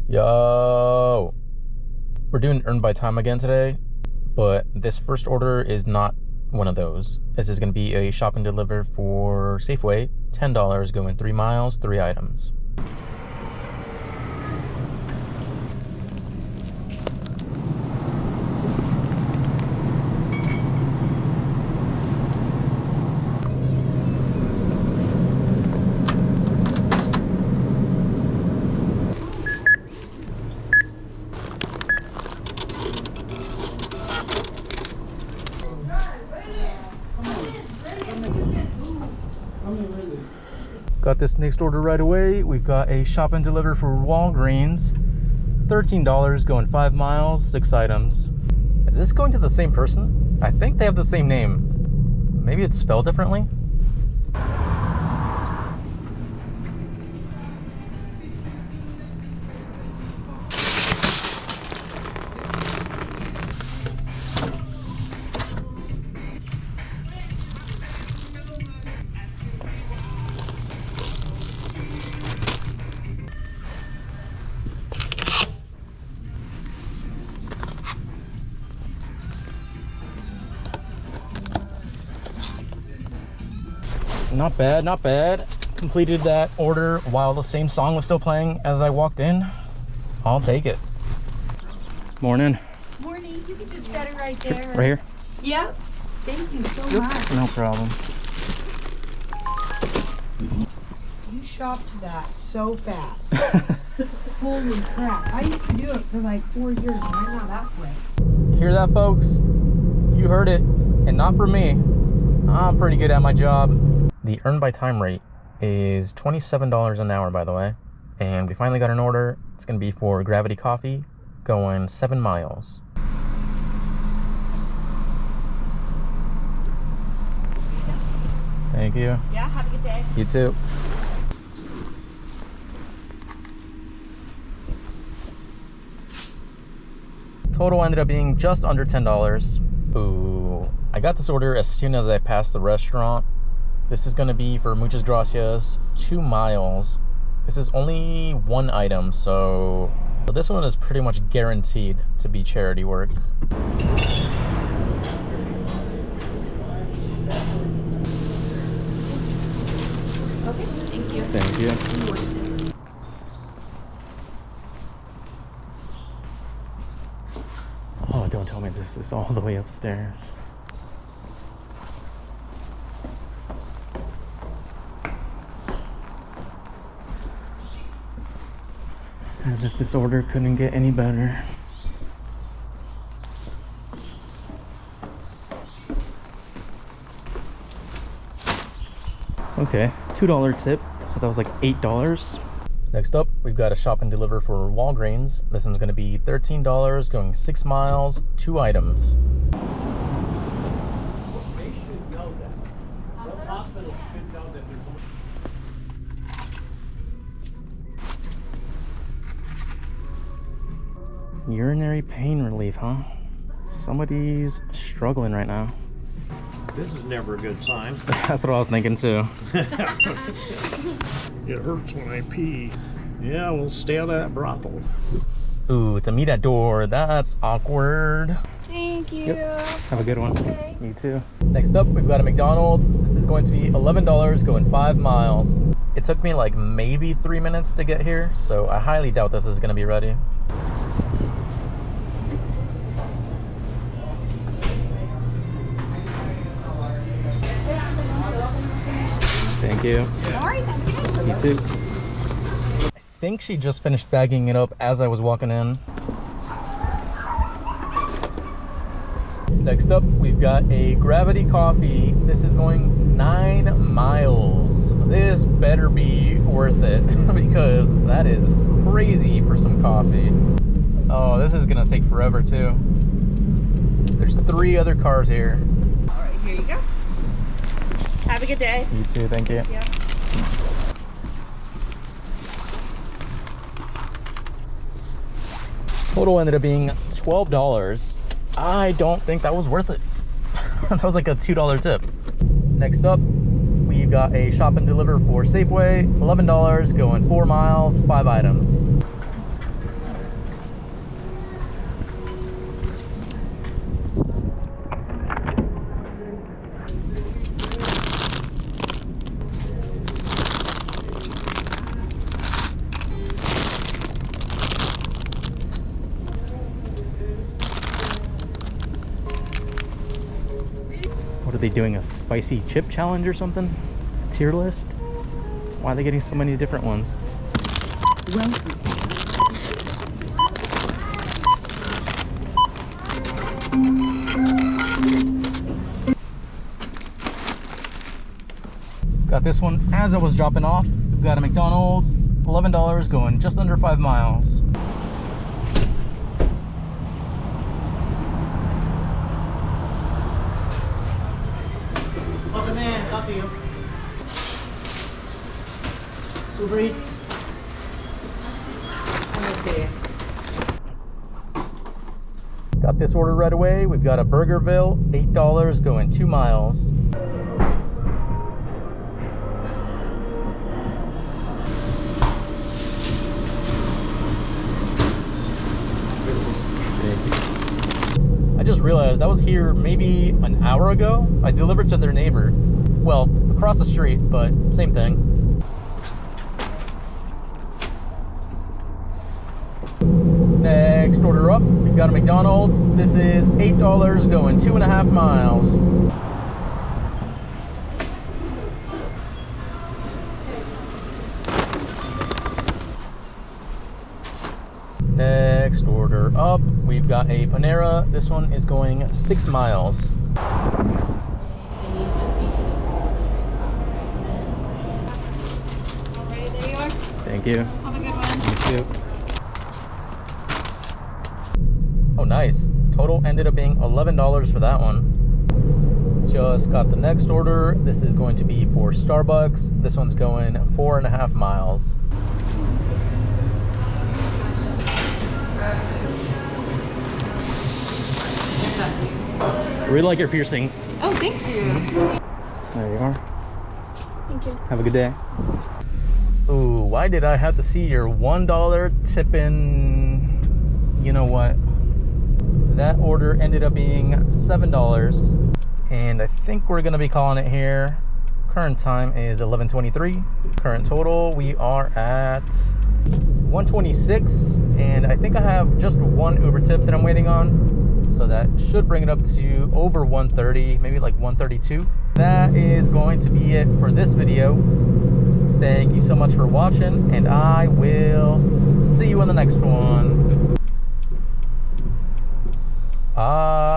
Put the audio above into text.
Yo, we're doing earn by time again today, but this first order is not one of those. This is going to be a shop and deliver for Safeway, $10, going 3 miles, 3 items. Got this next order right away. We've got a shop and deliver for Walgreens, $13, going 5 miles, 6 items. Is this going to the same person? I think they have the same name. Maybe it's spelled differently? Not bad, not bad. Completed that order while the same song was still playing as I walked in. I'll take it. Morning. Morning. You can just set it right there. Right here? Yep. Thank you so much. No problem. You shopped that so fast. Holy crap. I used to do it for like 4 years and I'm not that quick. Hear that, folks? You heard it, and not for me. I'm pretty good at my job. The earn by time rate is $27 an hour, by the way. And we finally got an order. It's going to be for Gravity Coffee, going 7 miles. Thank you. Yeah, have a good day. You too. Total ended up being just under $10. Ooh, I got this order as soon as I passed the restaurant. This is gonna be for Muchas Gracias, 2 miles. This is only 1 item, so this one is pretty much guaranteed to be charity work. Okay, thank you. Thank you. Oh, don't tell me this is all the way upstairs. As if this order couldn't get any better. Okay, $2 tip, so that was like $8. Next up, we've got a shop and deliver for Walgreens. This one's gonna be $13, going 6 miles, 2 items. They should know that. Those hospitals should know that there's Urinary pain relief, huh? Somebody's struggling right now. This is never a good sign. That's what I was thinking too. It hurts when I pee. Yeah, we'll stay out of that brothel. Ooh, to meet at door, that's awkward. Thank you. Yep. Have a good one. Okay. You too. Next up, we've got a McDonald's. This is going to be $11, going 5 miles. It took me like maybe 3 minutes to get here, so I highly doubt this is gonna be ready. Thank you. Sorry, thank you. You too. I think she just finished bagging it up as I was walking in. Next up, we've got a Gravity Coffee. This is going 9 miles. This better be worth it because that is crazy for some coffee. Oh, this is gonna take forever too. There's 3 other cars here. All right, here you go. Have a good day. You too, thank you. Yeah. Total ended up being $12. I don't think that was worth it. That was like a $2 tip. Next up, we've got a shop and deliver for Safeway, $11, going 4 miles, 5 items. Are they doing a spicy chip challenge or something? Tier list? Why are they getting so many different ones? Got this one as I was dropping off. We've got a McDonald's, $11 going just under 5 miles. Welcome in, copy you. Uber Eats. Okay. Got this order right away. We've got a Burgerville, $8 going 2 miles. I just realized I was here maybe an hour ago. I delivered to their neighbor. Well, across the street, but same thing. Next order up, we've got a McDonald's. This is $8 going 2.5 miles. Next order up, we've got a Panera. This one is going 6 miles. Alright, there you are. Thank you. Have a good one. You too. Oh, nice. Total ended up being $11 for that one. Just got the next order. This is going to be for Starbucks. This one's going 4.5 miles. I really like your piercings. Oh, thank you. There you are. Thank you. Have a good day. Ooh, why did I have to see your $1 tipping? You know what? That order ended up being $7. And I think we're gonna be calling it here. Current time is 11:23. Current total, we are at 126. And I think I have just one Uber tip that I'm waiting on. So that should bring it up to over 130, maybe like 132. That is going to be it for this video. Thank you so much for watching, and I will see you in the next one. Bye.